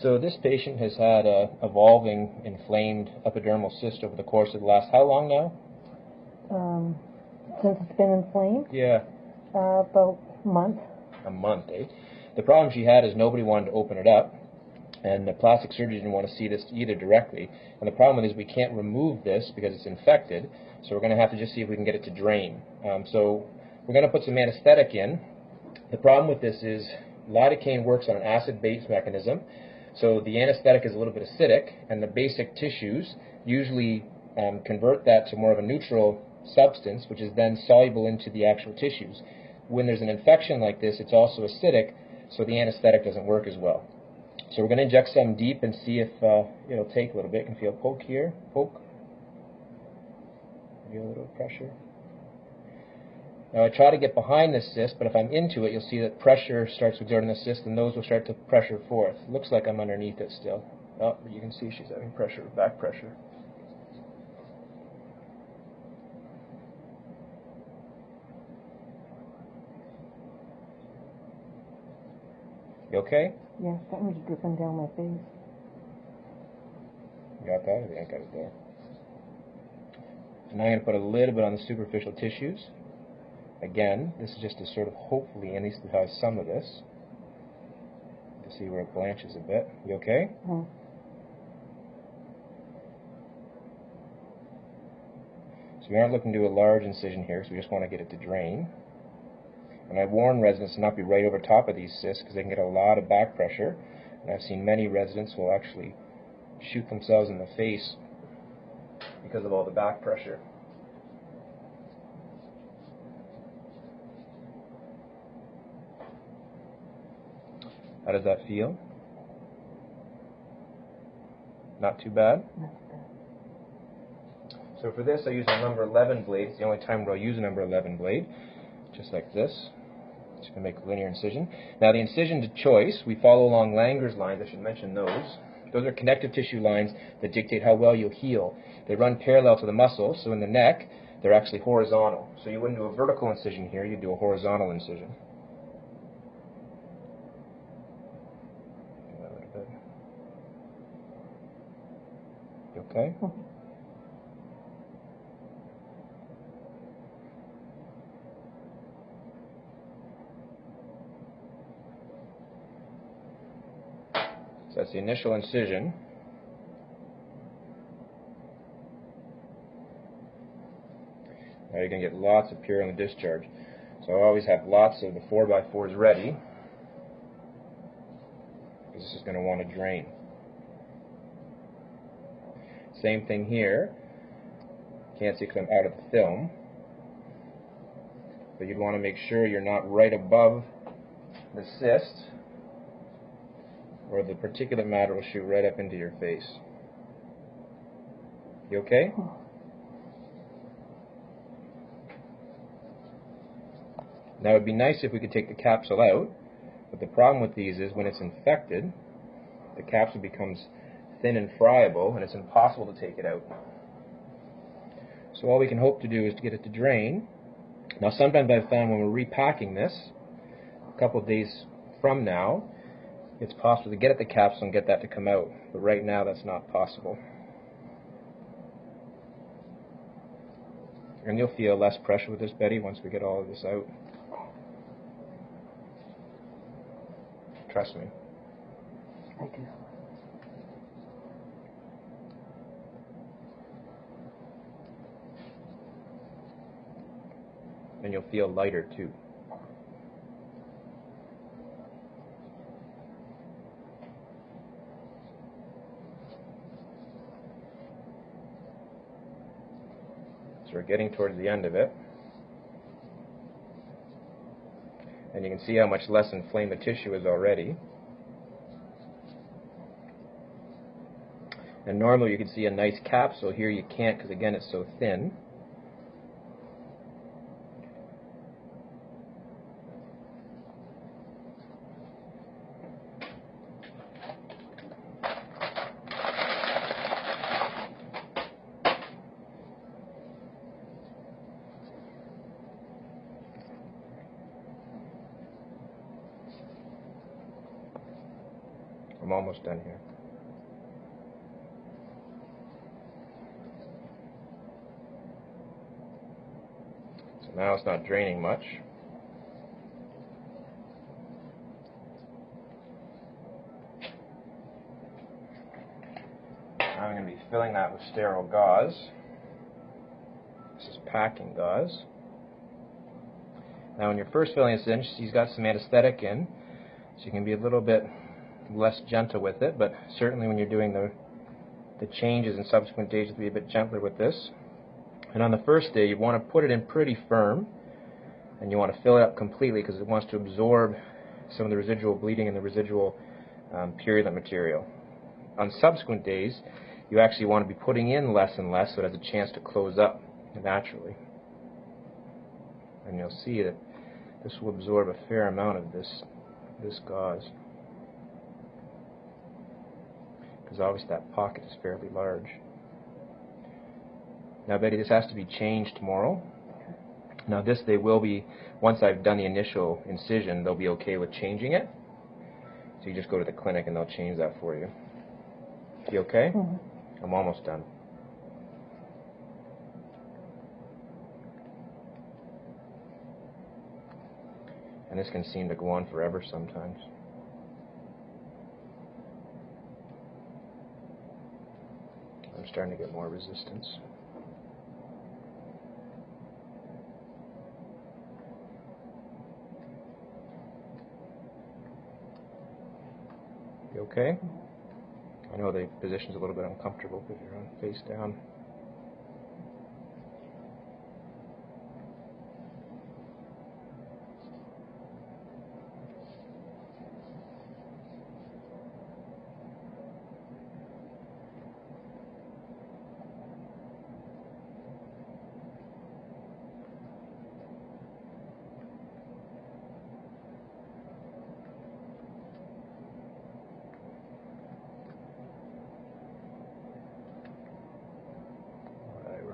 So this patient has had a evolving inflamed epidermal cyst over the course of the last, how long now? Since it's been inflamed? Yeah. About a month. A month, eh? The problem she had is nobody wanted to open it up, and the plastic surgeon didn't want to see this either directly. And the problem is we can't remove this because it's infected, so we're going to have to just see if we can get it to drain. So we're going to put some anesthetic in. The problem with this is lidocaine works on an acid-base mechanism, so the anesthetic is a little bit acidic, and the basic tissues usually convert that to more of a neutral substance, which is then soluble into the actual tissues. When there's an infection like this, it's also acidic, so the anesthetic doesn't work as well. So we're going to inject some deep and see if it'll take a little bit. You can feel poke here, poke. Maybe a little pressure. Now I try to get behind this cyst, but if I'm into it, you'll see that pressure starts exerting the cyst, and those will start to pressure forth. Looks like I'm underneath it still. Oh, but you can see she's having pressure, back pressure. You okay? Yeah, something's dripping down my face. You got that? I think I got it there. And now I'm going to put a little bit on the superficial tissues. Again, this is just to sort of hopefully at least have some of this. To see where it blanches a bit. You okay? Mm-hmm. So we aren't looking to do a large incision here, so we just want to get it to drain. And I warn residents to not be right over top of these cysts because they can get a lot of back pressure. And I've seen many residents who will actually shoot themselves in the face because of all the back pressure. How does that feel? Not too bad? Not too bad. So for this I use a number 11 blade. It's the only time where I'll use a number 11 blade. Just like this. Just going to make a linear incision. Now the incision to choice, we follow along Langer's lines. I should mention those. Those are connective tissue lines that dictate how well you'll heal. They run parallel to the muscle, so in the neck, they're actually horizontal. So you wouldn't do a vertical incision here, you'd do a horizontal incision. Do that a little bit. You okay? Mm-hmm. So that's the initial incision. Now you're going to get lots of pure on the discharge. So I always have lots of the 4x4s ready, because this is going to want to drain. Same thing here. Can't see because I'm out of the film. But you'd want to make sure you're not right above the cyst, or the particulate matter will shoot right up into your face. You okay? Now it would be nice if we could take the capsule out, but the problem with these is when it's infected, the capsule becomes thin and friable, and it's impossible to take it out. So all we can hope to do is to get it to drain. Now sometimes I've found when we're repacking this, a couple of days from now, it's possible to get at the capsule and get that to come out. But right now that's not possible. And you'll feel less pressure with this, Betty, once we get all of this out. Trust me. I do. And you'll feel lighter too. So we're getting towards the end of it. And you can see how much less inflamed the tissue is already. And normally you can see a nice capsule. Here you can't because again it's so thin. I'm almost done here. So now it's not draining much. Now I'm going to be filling that with sterile gauze. This is packing gauze. Now when you're first filling this in, she's got some anesthetic in, so you can be a little bit less gentle with it, but certainly when you're doing the changes in subsequent days, you'll be a bit gentler with this. And on the first day, you want to put it in pretty firm, and you want to fill it up completely because it wants to absorb some of the residual bleeding and the residual purulent material. On subsequent days, you actually want to be putting in less and less so it has a chance to close up naturally. And you'll see that this will absorb a fair amount of this gauze, because obviously that pocket is fairly large. Now, Betty, this has to be changed tomorrow. Now, this they will be, once I've done the initial incision, they'll be okay with changing it. So you just go to the clinic and they'll change that for you. You okay? Mm-hmm. I'm almost done. And this can seem to go on forever sometimes. I'm starting to get more resistance. You okay? I know the position's a little bit uncomfortable because you're on face down.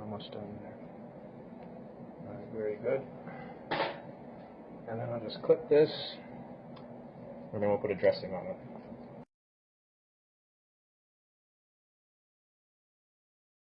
Almost done there. Alright, very good. And then I'll just clip this, and then we'll put a dressing on it.